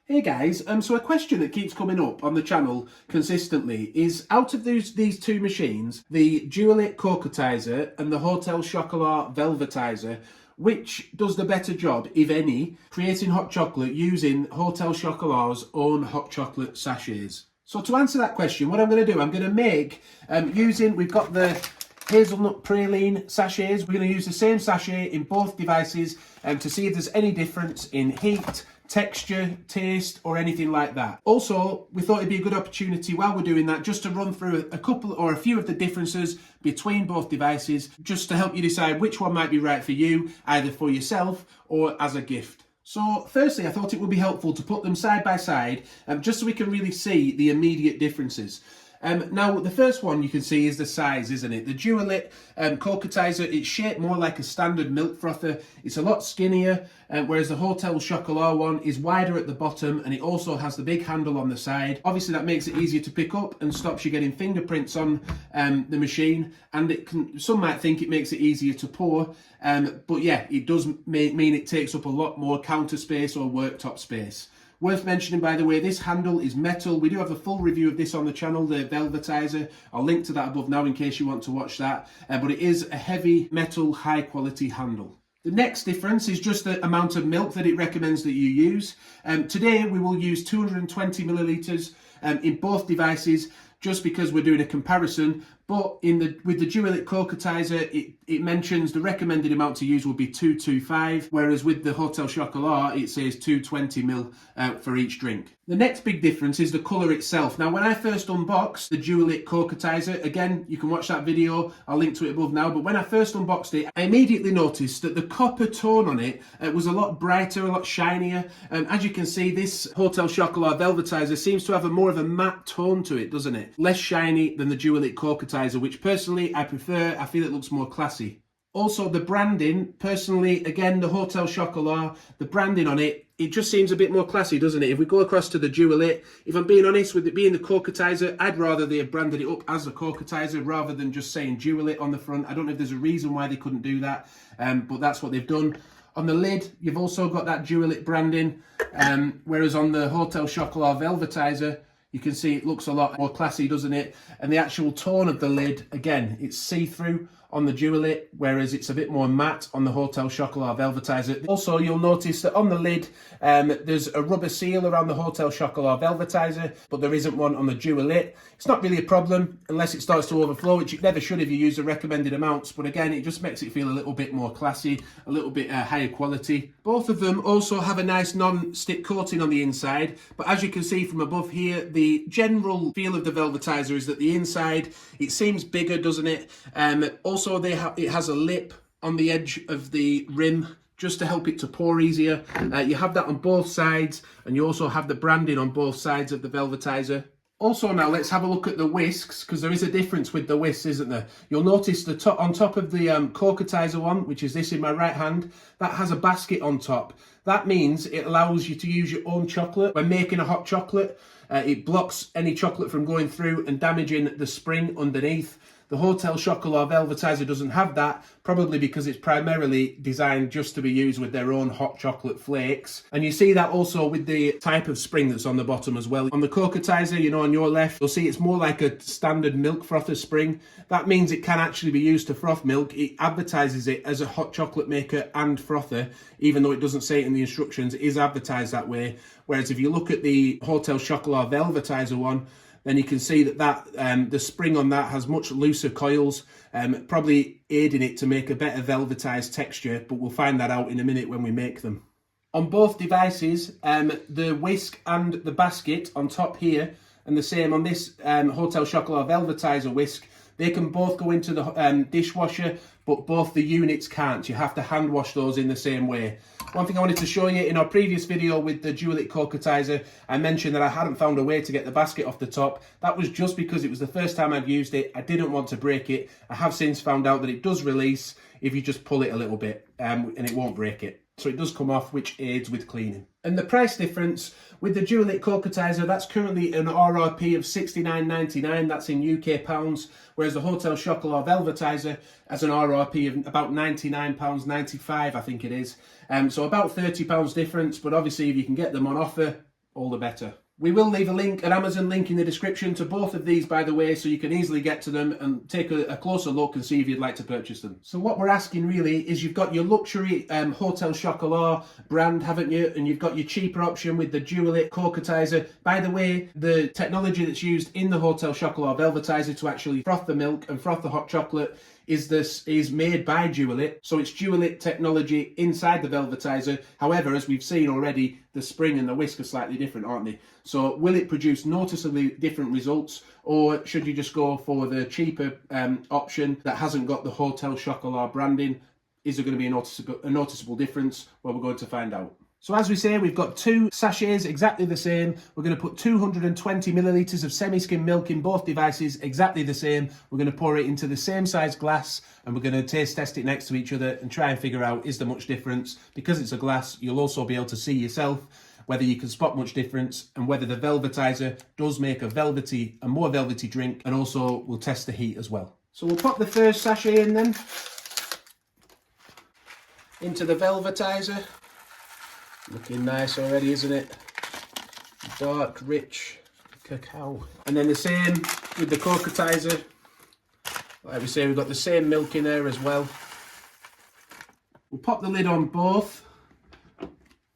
Hey guys, so a question that keeps coming up on the channel consistently is, out of these two machines, the Dualit Cocoatiser and the Hotel Chocolat Velvetiser, which does the better job, if any, creating hot chocolate using Hotel Chocolat's own hot chocolate sachets? So to answer that question, what I'm going to do, I'm going to make, we've got the hazelnut praline sachets. We're going to use the same sachet in both devices to see if there's any difference in heat, texture, taste, or anything like that. Also, we thought it'd be a good opportunity while we're doing that just to run through a couple or a few of the differences between both devices, just to help you decide which one might be right for you, either for yourself or as a gift. So firstly, I thought it would be helpful to put them side by side, just so we can really see the immediate differences. Now, the first one you can see is the size, isn't it? The Dualit Cocoatiser, it's shaped more like a standard milk frother. It's a lot skinnier, whereas the Hotel Chocolat one is wider at the bottom, and it also has the big handle on the side. Obviously, that makes it easier to pick up and stops you getting fingerprints on the machine, and some might think it makes it easier to pour, but yeah, it does mean it takes up a lot more counter space or worktop space. Worth mentioning, by the way, this handle is metal. We do have a full review of this on the channel, the Velvetiser. I'll link to that above now in case you want to watch that. But it is a heavy metal, high quality handle. The next difference is just the amount of milk that it recommends that you use. Today we will use 220 millilitres in both devices, just because we're doing a comparison. But with the Dualit Cocoatiser, it mentions the recommended amount to use will be 225, whereas with the Hotel Chocolat, it says 220 ml for each drink. The next big difference is the colour itself. Now, when I first unboxed the Dualit Cocoatiser, again, you can watch that video, I'll link to it above now, but when I first unboxed it, I immediately noticed that the copper tone on it was a lot brighter, a lot shinier. As you can see, this Hotel Chocolat Velvetiser seems to have more of a matte tone to it, doesn't it? Less shiny than the Dualit Cocoatiser, which personally I prefer. I feel it looks more classy. Also, the branding, personally, again, the Hotel Chocolat, the branding on it, it just seems a bit more classy, doesn't it? If we go across to the Dualit, if I'm being honest, with it being the Cocoatiser, I'd rather they had branded it up as the Cocoatiser rather than just saying Dualit on the front. I don't know if there's a reason why they couldn't do that, but that's what they've done. On the lid, you've also got that Dualit branding, whereas on the Hotel Chocolat Velvetiser, you can see it looks a lot more classy, doesn't it? And the actual tone of the lid, again, it's see-through on the Dualit, whereas it's a bit more matte on the Hotel Chocolat Velvetiser. Also, you'll notice that on the lid, there's a rubber seal around the Hotel Chocolat Velvetiser, but there isn't one on the Dualit. It's not really a problem unless it starts to overflow, which it never should if you use the recommended amounts. But again, it just makes it feel a little bit more classy, a little bit higher quality. Both of them also have a nice non-stick coating on the inside, but as you can see from above here, the general feel of the Velvetiser is that the inside, it seems bigger, doesn't it? Also, it has a lip on the edge of the rim just to help it to pour easier. You have that on both sides, and you also have the branding on both sides of the Velvetiser. Also, now let's have a look at the whisks, because there is a difference with the whisks, isn't there? You'll notice on top of the Cocoatiser one, which is this in my right hand, that has a basket on top. That means it allows you to use your own chocolate when making a hot chocolate. It blocks any chocolate from going through and damaging the spring underneath. The Hotel Chocolat Velvetiser doesn't have that, probably because it's primarily designed just to be used with their own hot chocolate flakes. And you see that also with the type of spring that's on the bottom as well. On the Cocoatiser, you know, on your left, you'll see it's more like a standard milk frother spring. That means it can actually be used to froth milk. It advertises it as a hot chocolate maker and frother, even though it doesn't say it in the instructions. It is advertised that way. Whereas if you look at the Hotel Chocolat Velvetiser one, then you can see that the spring on that has much looser coils, probably aiding it to make a better velvetized texture, but we'll find that out in a minute when we make them. On both devices, the whisk and the basket on top here, and the same on this Hotel Chocolat Velvetiser whisk, they can both go into the dishwasher, but both the units can't. You have to hand wash those in the same way. One thing I wanted to show you, in our previous video with the Dualit Cocoatiser, I mentioned that I hadn't found a way to get the basket off the top. That was just because it was the first time I'd used it. I didn't want to break it. I have since found out that it does release if you just pull it a little bit, and it won't break it. So it does come off, which aids with cleaning. And the price difference with the Dualit Cocoatiser, that's currently an RRP of £69.99, that's in UK pounds, whereas the Hotel Chocolat Velvetiser has an RRP of about £99.95, I think it is. So about £30 difference, but obviously if you can get them on offer, all the better. We will leave a link, an Amazon link in the description to both of these, by the way, so you can easily get to them and take a closer look and see if you'd like to purchase them. So what we're asking really is, you've got your luxury Hotel Chocolat brand, haven't you? And you've got your cheaper option with the Dualit Cocoatiser. By the way, the technology that's used in the Hotel Chocolat Velvetiser to actually froth the milk and froth the hot chocolate is made by Dualit. So it's Dualit technology inside the Velvetiser. However, as we've seen already, the spring and the whisk are slightly different, aren't they? So will it produce noticeably different results, or should you just go for the cheaper option that hasn't got the Hotel Chocolat branding? Is there going to be a noticeable difference? Well, we're going to find out. So as we say, we've got 2 sachets exactly the same. We're going to put 220 millilitres of semi-skim milk in both devices, exactly the same. We're going to pour it into the same size glass, and we're going to taste test it next to each other and try and figure out, is there much difference? Because it's a glass, you'll also be able to see yourself whether you can spot much difference and whether the Velvetiser does make a more velvety drink, and also we'll test the heat as well. So we'll pop the first sachet in then, into the Velvetiser. Looking nice already, isn't it? Dark, rich cacao. And then the same with the Cocoatiser. Like we say, we've got the same milk in there as well. We'll pop the lid on both.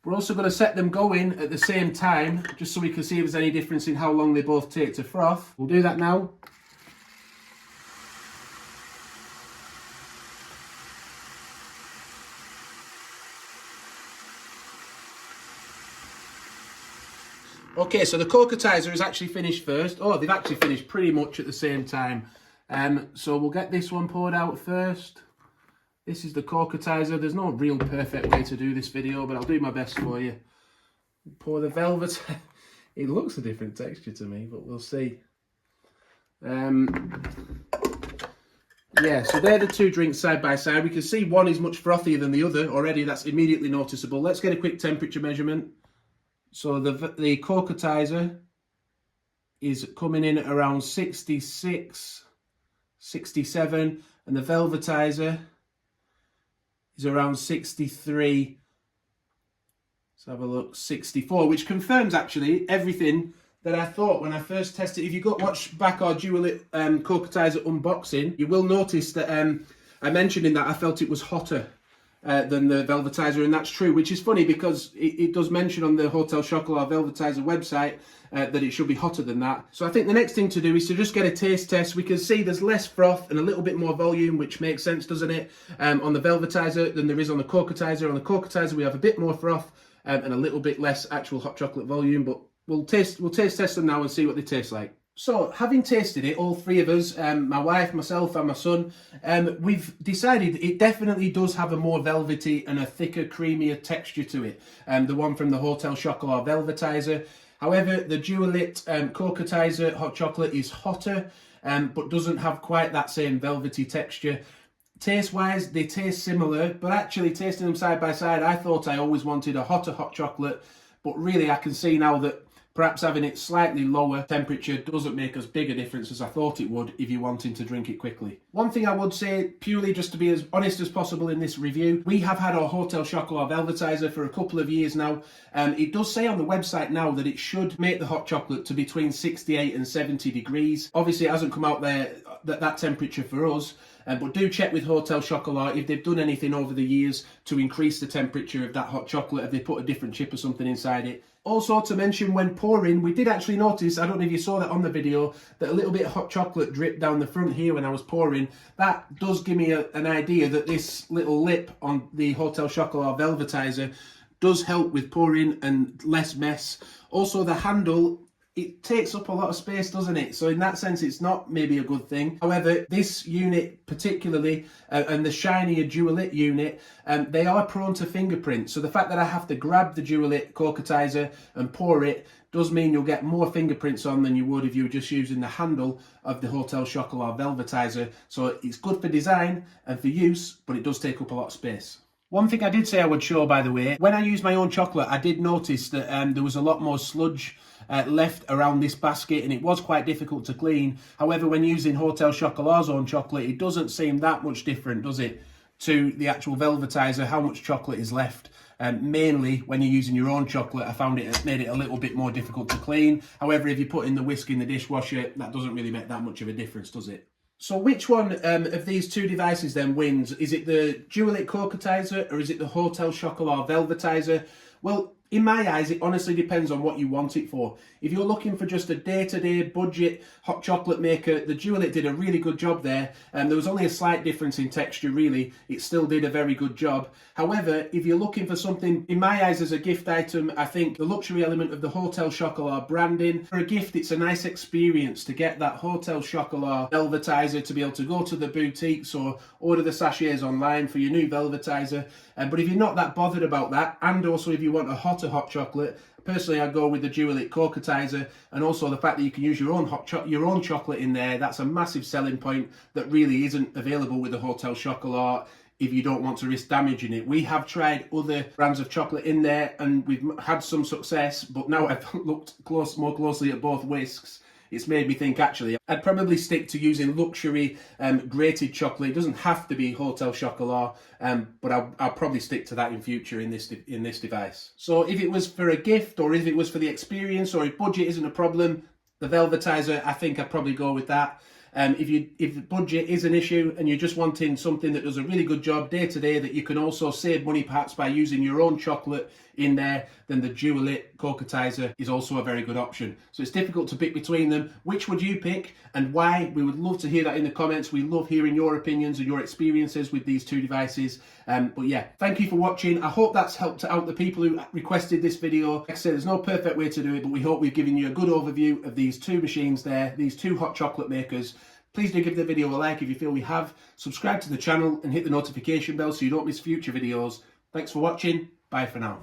We're also going to set them going at the same time, just so we can see if there's any difference in how long they both take to froth. We'll do that now. Okay, so the Cocoatiser is actually finished first. Oh, they've actually finished pretty much at the same time. So we'll get this one poured out first. This is the Cocoatiser. There's no real perfect way to do this video, but I'll do my best for you. Pour the velvet. It looks a different texture to me, but we'll see. Yeah, so they're the 2 drinks side by side. We can see one is much frothier than the other already. That's immediately noticeable. Let's get a quick temperature measurement. So the Cocoatiser is coming in at around 66, 67, and the Velvetiser is around 63. Let's have a look, 64, which confirms actually everything that I thought when I first tested. If you watch back our Dualit Cocoatiser unboxing, you will notice that I mentioned in that I felt it was hotter than the Velvetiser, and that's true, which is funny because it does mention on the Hotel Chocolat Velvetiser website that it should be hotter than that. So I think the next thing to do is to just get a taste test. We can see there's less froth and a little bit more volume, which makes sense, doesn't it, on the Velvetiser than there is on the Cocoatiser. On the Cocoatiser we have a bit more froth and a little bit less actual hot chocolate volume, but we'll taste test them now and see what they taste like. So, having tasted it, all 3 of us, my wife, myself and my son, we've decided it definitely does have a more velvety and a thicker, creamier texture to it. The one from the Hotel Chocolat Velvetiser. However, the Dualit Cocoatiser hot chocolate is hotter, but doesn't have quite that same velvety texture. Taste-wise, they taste similar, but actually tasting them side by side, I thought I always wanted a hotter hot chocolate, but really I can see now that perhaps having it slightly lower temperature doesn't make as big a difference as I thought it would if you're wanting to drink it quickly. One thing I would say, purely just to be as honest as possible in this review, we have had our Hotel Chocolat Velvetiser for a couple of years now. It does say on the website now that it should make the hot chocolate to between 68 and 70 degrees. Obviously it hasn't come out there that temperature for us, but do check with Hotel Chocolat if they've done anything over the years to increase the temperature of that hot chocolate, if they put a different chip or something inside it. Also to mention, when pouring, we did actually notice, I don't know if you saw that on the video, that a little bit of hot chocolate dripped down the front here when I was pouring. That does give me an idea that this little lip on the Hotel Chocolat Velvetiser does help with pouring and less mess. Also the handle, it takes up a lot of space, doesn't it? So in that sense, it's not maybe a good thing. However, this unit particularly, and the shinier Dualit unit, they are prone to fingerprints. So the fact that I have to grab the Dualit Cocoatiser and pour it does mean you'll get more fingerprints on than you would if you were just using the handle of the Hotel Chocolat Velvetiser. So it's good for design and for use, but it does take up a lot of space. One thing I did say I would show, by the way, when I used my own chocolate, I did notice that there was a lot more sludge left around this basket, and it was quite difficult to clean. However, when using Hotel Chocolat's own chocolate, it doesn't seem that much different, does it, to the actual Velvetiser, how much chocolate is left Mainly when you're using your own chocolate, I found it made it a little bit more difficult to clean. However, if you put in the whisk in the dishwasher, that doesn't really make that much of a difference, does it? So which one of these two devices then wins? Is it the Dualit Cocoatiser or is it the Hotel Chocolat Velvetiser? Well, in my eyes, it honestly depends on what you want it for. If you're looking for just a day-to-day budget hot chocolate maker, the Dualit did a really good job there. There was only a slight difference in texture, really. It still did a very good job. However, if you're looking for something, in my eyes, as a gift item, I think the luxury element of the Hotel Chocolat branding. For a gift, it's a nice experience to get that Hotel Chocolat Velvetiser, to be able to go to the boutiques or order the sachets online for your new Velvetiser. But if you're not that bothered about that, and also if you want a hotter hot chocolate, personally I go with the Dualit Cocoatiser, and also the fact that you can use your own chocolate in there. That's a massive selling point that really isn't available with the Hotel Chocolat if you don't want to risk damaging it. We have tried other brands of chocolate in there and we've had some success, but now I've looked more closely at both whisks, it's made me think actually I'd probably stick to using luxury grated chocolate. It doesn't have to be Hotel Chocolat, but I'll probably stick to that in future in this device. So if it was for a gift, or if it was for the experience, or if budget isn't a problem, the Velvetiser, I think I'd probably go with that. If budget is an issue and you're just wanting something that does a really good job day to day, that you can also save money perhaps by using your own chocolate in there, then the Dualit Cocoatiser is also a very good option. So it's difficult to pick between them. Which would you pick and why? We would love to hear that in the comments. We love hearing your opinions and your experiences with these two devices. But yeah, thank you for watching. I hope that's helped out the people who requested this video. Like I said, there's no perfect way to do it, but we hope we've given you a good overview of these two machines there, these two hot chocolate makers. Please do give the video a like if you feel we have. Subscribe to the channel and hit the notification bell so you don't miss future videos. Thanks for watching. Bye for now.